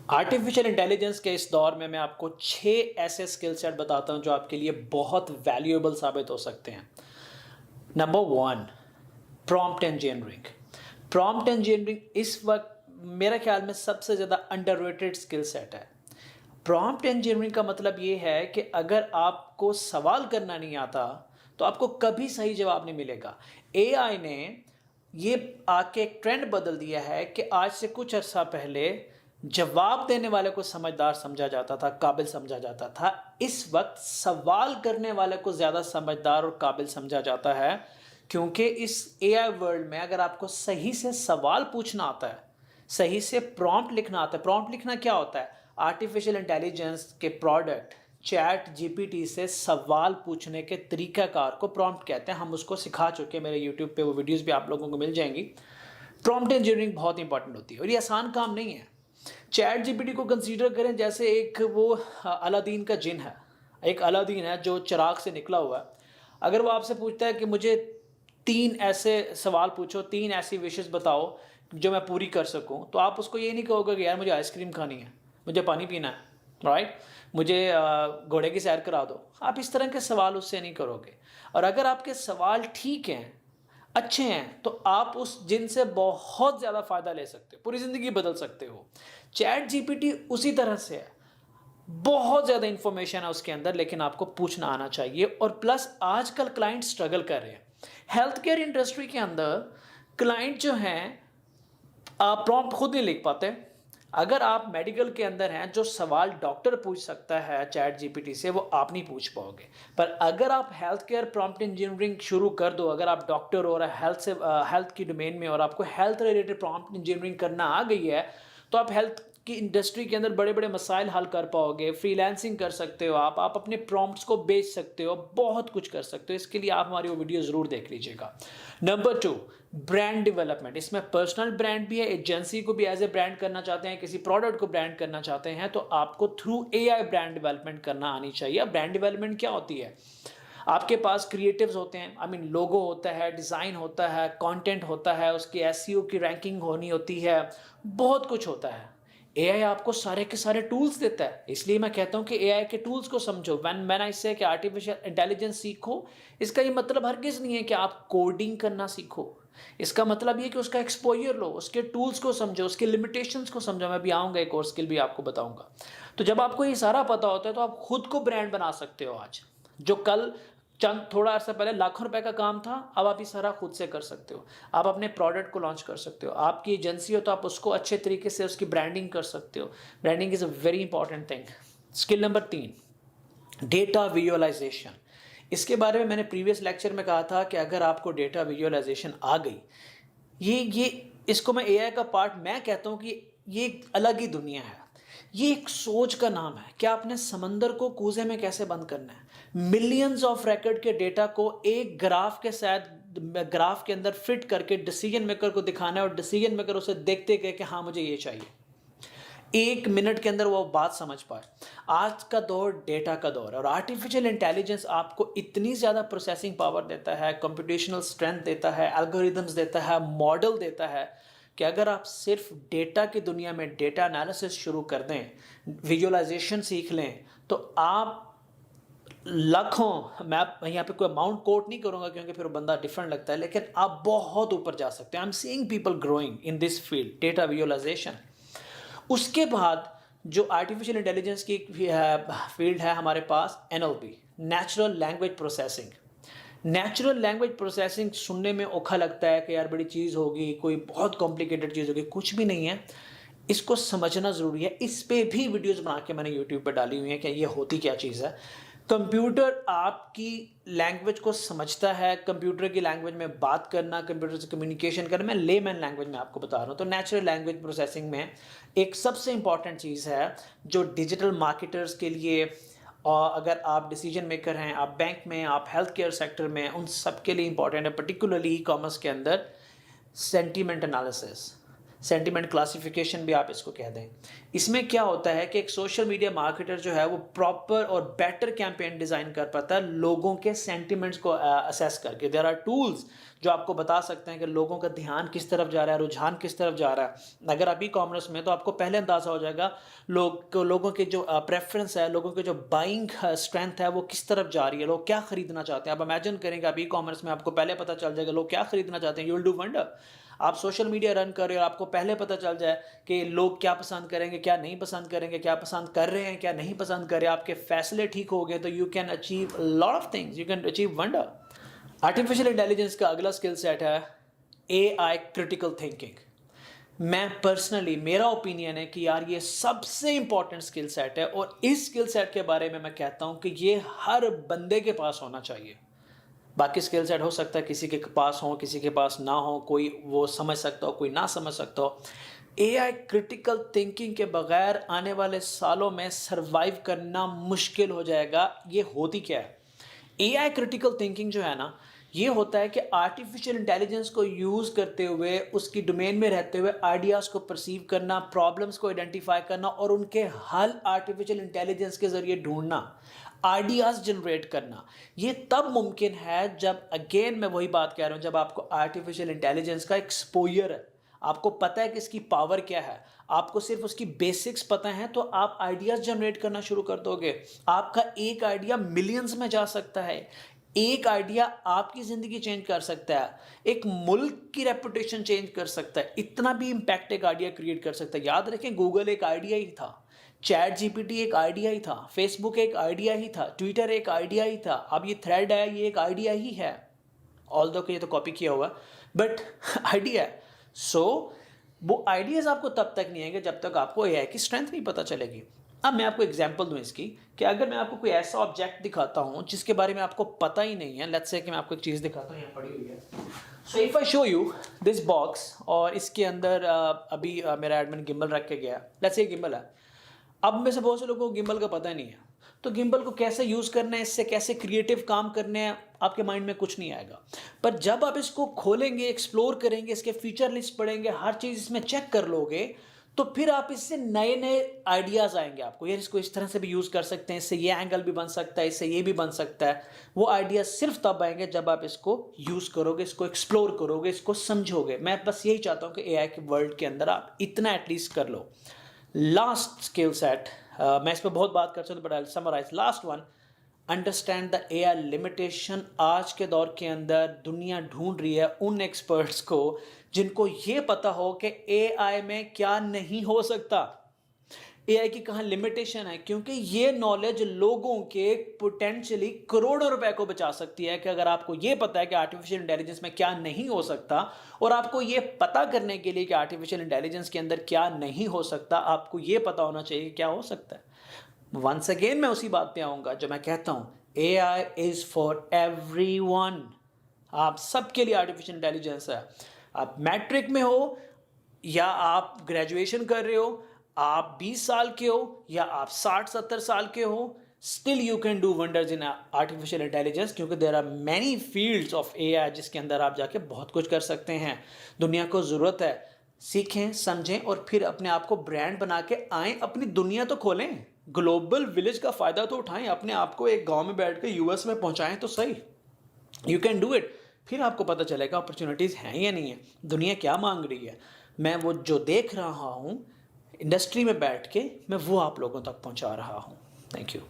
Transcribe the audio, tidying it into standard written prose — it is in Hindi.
आर्टिफिशियल इंटेलिजेंस के इस दौर में मैं आपको 6 ऐसे स्किल सेट बताता हूं जो आपके लिए बहुत वैल्यूएबल साबित हो सकते हैं। Number 1, prompt engineering. Prompt engineering इस वक्त मेरे ख्याल में सबसे ज़्यादा अंडररेटेड स्किल सेट है। प्रॉम्प्ट इंजीनियरिंग का मतलब ये है कि अगर आपको सवाल करना नहीं आता तो आपको कभी सही जवाब नहीं मिलेगा। एआई ने ये आके एक ट्रेंड बदल दिया है कि आज से कुछ अर्सा पहले जवाब देने वाले को समझदार समझा जाता था, काबिल समझा जाता था। इस वक्त सवाल करने वाले को ज़्यादा समझदार और काबिल समझा जाता है, क्योंकि इस एआई वर्ल्ड में अगर आपको सही से सवाल पूछना आता है, सही से प्रॉम्प्ट लिखना आता है। प्रॉम्प्ट लिखना क्या होता है? आर्टिफिशियल इंटेलिजेंस के प्रोडक्ट चैट जीपीटी से सवाल पूछने के तरीकाकार को प्रॉम्प्ट कहते हैं। हम उसको सिखा चुके हैं, मेरे यूट्यूब पे वो वीडियोस भी आप लोगों को मिल जाएंगी। प्रॉम्प्ट इंजीनियरिंग बहुत इंपॉर्टेंट होती है और ये आसान काम नहीं है। चैट जीपीटी को कंसीडर करें जैसे एक वो अलादीन का जिन है। एक अलादीन है जो चिराग से निकला हुआ है। अगर वो आपसे पूछता है कि मुझे 3 ऐसे सवाल पूछो, 3 ऐसी विशेस बताओ जो मैं पूरी कर सकूं, तो आप उसको ये नहीं कहोगे कि यार मुझे आइसक्रीम खानी है, मुझे पानी पीना है, राइट, मुझे घोड़े की सैर करा दो। आप इस तरह के सवाल उससे नहीं करोगे। और अगर आपके सवाल ठीक हैं, अच्छे हैं, तो आप उस जिन से बहुत ज़्यादा फ़ायदा ले सकते हो, पूरी ज़िंदगी बदल सकते हो। चैट जीपीटी उसी तरह से है। बहुत ज़्यादा इंफॉर्मेशन है उसके अंदर, लेकिन आपको पूछना आना चाहिए। और प्लस आजकल क्लाइंट स्ट्रगल कर रहे हैं। हेल्थ केयर इंडस्ट्री के अंदर क्लाइंट जो हैं प्रॉम्प्ट खुद नहीं लिख पाते। अगर आप मेडिकल के अंदर हैं, जो सवाल डॉक्टर पूछ सकता है चैट जीपीटी से, वो आप नहीं पूछ पाओगे। पर अगर आप हेल्थ केयर प्रॉम्प्ट इंजीनियरिंग शुरू कर दो, अगर आप डॉक्टर हो और हेल्थ की डोमेन में और आपको हेल्थ रिलेटेड प्रॉम्प्ट इंजीनियरिंग करना आ गई है, तो आप हेल्थ की इंडस्ट्री के अंदर बड़े बड़े मसाइल हल कर पाओगे। फ्रीलांसिंग कर सकते हो, आप अपने प्रॉम्प्ट्स को बेच सकते हो, बहुत कुछ कर सकते हो। इसके लिए आप हमारी वो वीडियो ज़रूर देख लीजिएगा। Number 2, brand development. इसमें पर्सनल ब्रांड भी है। एजेंसी को भी एज ए ब्रांड करना चाहते हैं, किसी प्रोडक्ट को ब्रांड करना चाहते हैं, तो आपको थ्रू एआई ब्रांड डेवलपमेंट करना आनी चाहिए। ब्रांड डेवलपमेंट क्या होती है? आपके पास क्रिएटिव्स होते हैं, आई मीन लोगो होता है, डिज़ाइन होता है, कंटेंट होता है, उसकी एसईओ की रैंकिंग होनी होती है, बहुत कुछ होता है। एआई आपको सारे के सारे टूल्स देता है। इसलिए मैं कहता हूं कि एआई के टूल्स को समझो। व्हेन आई से कि आर्टिफिशियल इंटेलिजेंस सीखो, इसका ये मतलब हरगिज़ नहीं है कि आप कोडिंग करना सीखो। इसका मतलब ये कि उसका एक्सपोजर लो, उसके टूल्स को समझो, उसके लिमिटेशंस को समझो। मैं भी आऊँगा, एक और स्किल भी आपको बताऊँगा। तो जब आपको ये सारा पता होता है तो आप खुद को ब्रांड बना सकते हो। आज जो कल चंद थोड़ा अर्सा पहले लाखों रुपए का काम था, अब आप ये सारा खुद से कर सकते हो। आप अपने प्रोडक्ट को लॉन्च कर सकते हो। आपकी एजेंसी हो तो आप उसको अच्छे तरीके से उसकी ब्रांडिंग कर सकते हो। Branding is a very important thing. Skill number 3, data visualisation. इसके बारे में मैंने प्रीवियस लेक्चर में कहा था कि अगर आपको डेटा विजुअलाइजेशन आ गई, ये इसको मैं एआई का पार्ट मैं कहता हूँ कि ये एक अलग ही दुनिया है। ये एक सोच का नाम है कि आपने समंदर को कूजे में कैसे बंद करना है। मिलियंस ऑफ रिकॉर्ड के डेटा को एक ग्राफ के साथ ग्राफ के अंदर फिट करके डिसीजन मेकर को दिखाना है और डिसीजन मेकर उसे देखते गए कि हाँ मुझे ये चाहिए। 1 मिनट के अंदर वो बात समझ पाए। आज का दौर डेटा का दौर है और आर्टिफिशियल इंटेलिजेंस आपको इतनी ज़्यादा प्रोसेसिंग पावर देता है, कंप्यूटेशनल स्ट्रेंथ देता है, एल्गोरिदम्स देता है, मॉडल देता है कि अगर आप सिर्फ डेटा की दुनिया में डेटा एनालिसिस शुरू कर दें, विजुअलाइजेशन सीख लें, तो आप लाखों, मैं यहाँ पे कोई अमाउंट कोट नहीं करूँगा क्योंकि फिर बंदा डिफरेंट लगता है, लेकिन आप बहुत ऊपर जा सकते हैं। I am seeing people growing in this field, data visualization. उसके बाद जो आर्टिफिशियल इंटेलिजेंस की फील्ड है हमारे पास, NLP, natural language processing. Natural language processing सुनने में औखा लगता है कि यार बड़ी चीज़ होगी, कोई बहुत कॉम्प्लिकेटेड चीज़ होगी। कुछ भी नहीं है, इसको समझना ज़रूरी है। इस पे भी वीडियोस बना के मैंने यूट्यूब पे डाली हुई हैं कि ये होती क्या चीज़ है। कंप्यूटर आपकी लैंग्वेज को समझता है। कंप्यूटर की लैंग्वेज में बात करना, कंप्यूटर से कम्युनिकेशन करना, मैं लेमैन लैंग्वेज में आपको बता रहा हूँ। तो नेचुरल लैंग्वेज प्रोसेसिंग में एक सबसे इंपॉर्टेंट चीज़ है जो डिजिटल मार्केटर्स के लिए, और अगर आप डिसीजन मेकर हैं, आप बैंक में, आप हेल्थ केयर सेक्टर में, उन सब के लिए इंपॉर्टेंट है। पर्टिकुलरली ई कॉमर्स के अंदर सेंटीमेंट एनालिसिस। सेंटिमेंट क्लासिफिकेशन भी आप इसको कह दें। इसमें क्या होता है कि एक सोशल मीडिया मार्केटर जो है वो प्रॉपर और बेटर कैंपेन डिज़ाइन कर पाता है लोगों के सेंटिमेंट्स को असेस करके। देयर आर टूल्स जो आपको बता सकते हैं कि लोगों का ध्यान किस तरफ जा रहा है, रुझान किस तरफ जा रहा है। अगर आप ई कॉमर्स में, तो आपको पहले अंदाज़ा हो जाएगा लोगों के जो प्रेफरेंस है, लोगों के जो बाइंग स्ट्रेंथ है वो किस तरफ जा रही है, लोग क्या खरीदना चाहते हैं। आप इमेजिन करेंगे आप ई कॉमर्स में, आपको पहले पता चल जाएगा लोग क्या खरीदना चाहते हैं, यू विल डू वंडर। आप सोशल मीडिया रन कर रहे हो, आपको पहले पता चल जाए कि लोग क्या पसंद करेंगे, क्या नहीं पसंद करेंगे, क्या पसंद कर रहे हैं, क्या नहीं पसंद कर रहे हैं, आपके फैसले ठीक हो गए, तो you can achieve lot of things, you can achieve wonder. Artificial intelligence का अगला स्किल सेट है AI क्रिटिकल थिंकिंग। मैं पर्सनली, मेरा ओपिनियन है कि यार ये सबसे इंपॉर्टेंट स्किल सेट है, और इस स्किल सेट के बारे में मैं कहता हूं कि ये हर बंदे के पास होना चाहिए। बाकी स्किल सेट हो सकता है किसी के पास हो, किसी के पास ना हो, कोई वो समझ सकता हो, कोई ना समझ सकता हो। AI क्रिटिकल थिंकिंग के बगैर आने वाले सालों में सरवाइव करना मुश्किल हो जाएगा। ये होती क्या है? AI क्रिटिकल थिंकिंग जो है ना, ये होता है कि आर्टिफिशियल इंटेलिजेंस को यूज़ करते हुए, उसकी डोमेन में रहते हुए आइडियाज़ को परसीव करना, प्रॉब्लम्स को आइडेंटिफाई करना और उनके हल आर्टिफिशियल इंटेलिजेंस के ज़रिए ढूंढना, आइडियाज़ जनरेट करना। ये तब मुमकिन है जब, अगेन मैं वही बात कह रहा हूँ, जब आपको आर्टिफिशियल इंटेलिजेंस का एक्सपोजर है, आपको पता है कि इसकी पावर क्या है, आपको सिर्फ उसकी बेसिक्स पता है, तो आप आइडियाज़ जनरेट करना शुरू कर दोगे। आपका एक आइडिया मिलियंस में जा सकता है। एक आइडिया आपकी ज़िंदगी चेंज कर सकता है, एक मुल्क की रेपुटेशन चेंज कर सकता है। इतना भी इम्पैक्ट एक आइडिया क्रिएट कर सकता है। याद रखें, गूगल एक आइडिया ही था, चैट जीपीटी एक आइडिया ही था, फेसबुक एक आइडिया ही था, ट्विटर एक आइडिया ही था, अब ये थ्रेड है, ये एक आइडिया ही है। ऑल्दो कि ये तो कॉपी किया हुआ, बट आइडिया है। सो वो आइडियाज़ आपको तब तक नहीं आएंगे जब तक आपको AI की स्ट्रेंथ नहीं पता चलेगी। अब मैं आपको एग्जांपल दूं इसकी, कि अगर मैं आपको कोई ऐसा ऑब्जेक्ट दिखाता हूं जिसके बारे में आपको पता ही नहीं है। लेट्स से कि मैं आपको एक चीज़ दिखाता हूं, यहाँ पड़ी हुई है। So if I show you this box, और इसके अंदर अभी मेरा एडमिन गिम्बल रख के गया। लेट्स से गिम्बल है। अब में से बहुत से लोगों को गिम्बल का पता नहीं है, तो गिम्बल को कैसे यूज़ करना है, इससे कैसे क्रिएटिव काम करने हैं, आपके माइंड में कुछ नहीं आएगा। पर जब आप इसको खोलेंगे, एक्सप्लोर करेंगे, इसके फीचर लिस्ट पढ़ेंगे, हर चीज़ इसमें चेक कर लोगे, तो फिर आप इससे नए नए आइडियाज़ आएंगे आपको। यार इसको इस तरह से भी यूज़ कर सकते हैं, इससे ये एंगल भी बन सकता है, इससे ये भी बन सकता है। वो आइडियाज़ सिर्फ तब आएंगे जब आप इसको यूज़ करोगे, इसको एक्सप्लोर करोगे, इसको समझोगे। मैं बस यही चाहता हूँ कि AI के वर्ल्ड के अंदर आप इतना एटलीस्ट कर लो। लास्ट स्किल सेट, मैं इस पर बहुत बात कर सकता हूँ, but I summarise. Last one, understand the AI limitation. आज के दौर के अंदर दुनिया ढूंढ रही है उन एक्सपर्ट्स को जिनको ये पता हो कि AI में क्या नहीं हो सकता, AI की कहाँ लिमिटेशन है, क्योंकि ये नॉलेज लोगों के पोटेंशियली करोड़ों रुपए को बचा सकती है। कि अगर आपको ये पता है कि आर्टिफिशियल इंटेलिजेंस में क्या नहीं हो सकता, और आपको ये पता करने के लिए कि आर्टिफिशियल इंटेलिजेंस के अंदर क्या नहीं हो सकता, आपको ये पता होना चाहिए क्या हो सकता है। वंस अगेन मैं उसी बात पे आऊँगा जो मैं कहता हूँ, AI इज़ फॉर एवरीवन। आप सबके लिए आर्टिफिशियल इंटेलिजेंस है। आप मैट्रिक में हो या आप ग्रेजुएशन कर रहे हो, आप 20 साल के हो या आप 60-70 साल के हो, still you can do wonders in artificial intelligence, क्योंकि there are many fields of AI जिसके अंदर आप जाके बहुत कुछ कर सकते हैं। दुनिया को ज़रूरत है, सीखें, समझें और फिर अपने आप को ब्रांड बना के आएँ, अपनी दुनिया तो खोलें, ग्लोबल विलेज का फ़ायदा तो उठाएं, अपने आप को एक गांव में बैठ के US में पहुंचाएं तो सही। You can do it. फिर आपको पता चलेगा अपॉर्चुनिटीज़ हैं या नहीं है, दुनिया क्या मांग रही है। मैं वो जो देख रहा हूँ इंडस्ट्री में बैठ के, मैं वो आप लोगों तक पहुँचा रहा हूँ। Thank you.